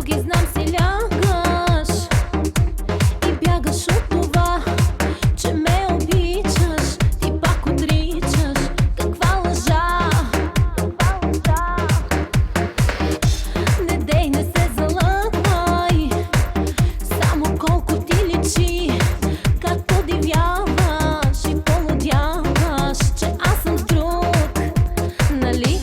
други знам си лягаш и бягаш от това, че ме обичаш. Ти пак отричаш. Каква лъжа, каква лъжа. Не дей, не се залъгвай, само колко ти личи, как подивяваш и полудяваш, че аз съм с друг, нали?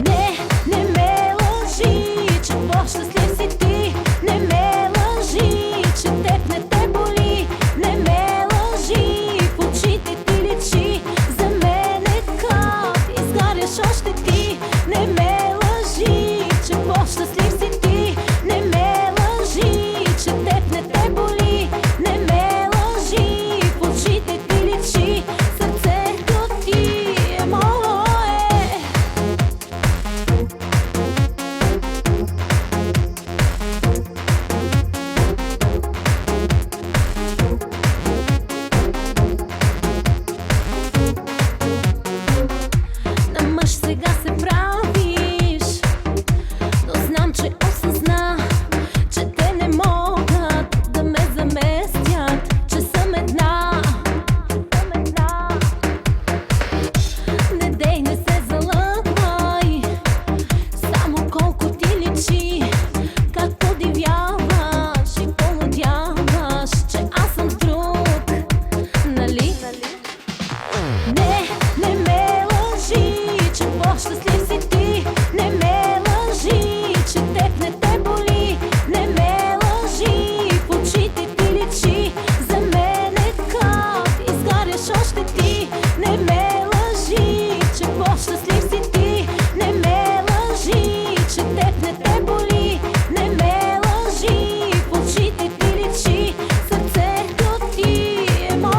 Не, не ме лъжи, че по-щастлив си ти. Не ме лъжи, че теб не те боли. Не ме лъжи, в очите ти личи за мен е кап, изгаряш още ти. Не ме лъжи, че по-щастлив си ти. Не ме лъжи, че теб не те боли. Не ме лъжи, в очите ти личи, сърцето ти е мое. На мъж сега се правиш, но знам, че осъзна, че те не могат да ме заместят, че съм една. Не дей, не се залъгвай, само колко ти личи, как подивяваш и полудяваш, че аз съм с друг, нали? Не, не ме лъжи, че по-щастлив си ти. Не ме лъжи, че теб не те боли. Не ме лъжи, в очите ти личи за мен е кап, изгаряш още ти. Не ме лъжи, че по-щастлив си ти. Не ме лъжи, че теб не те боли. Не ме лъжи, в очите ти личи, сърцето ти е мое.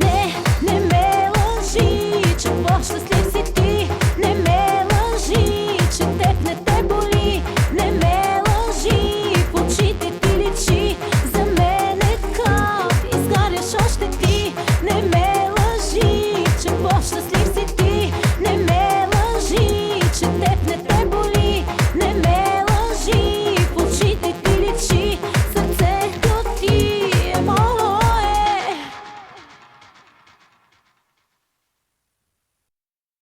Не, не ме лъжи, че по-щастлив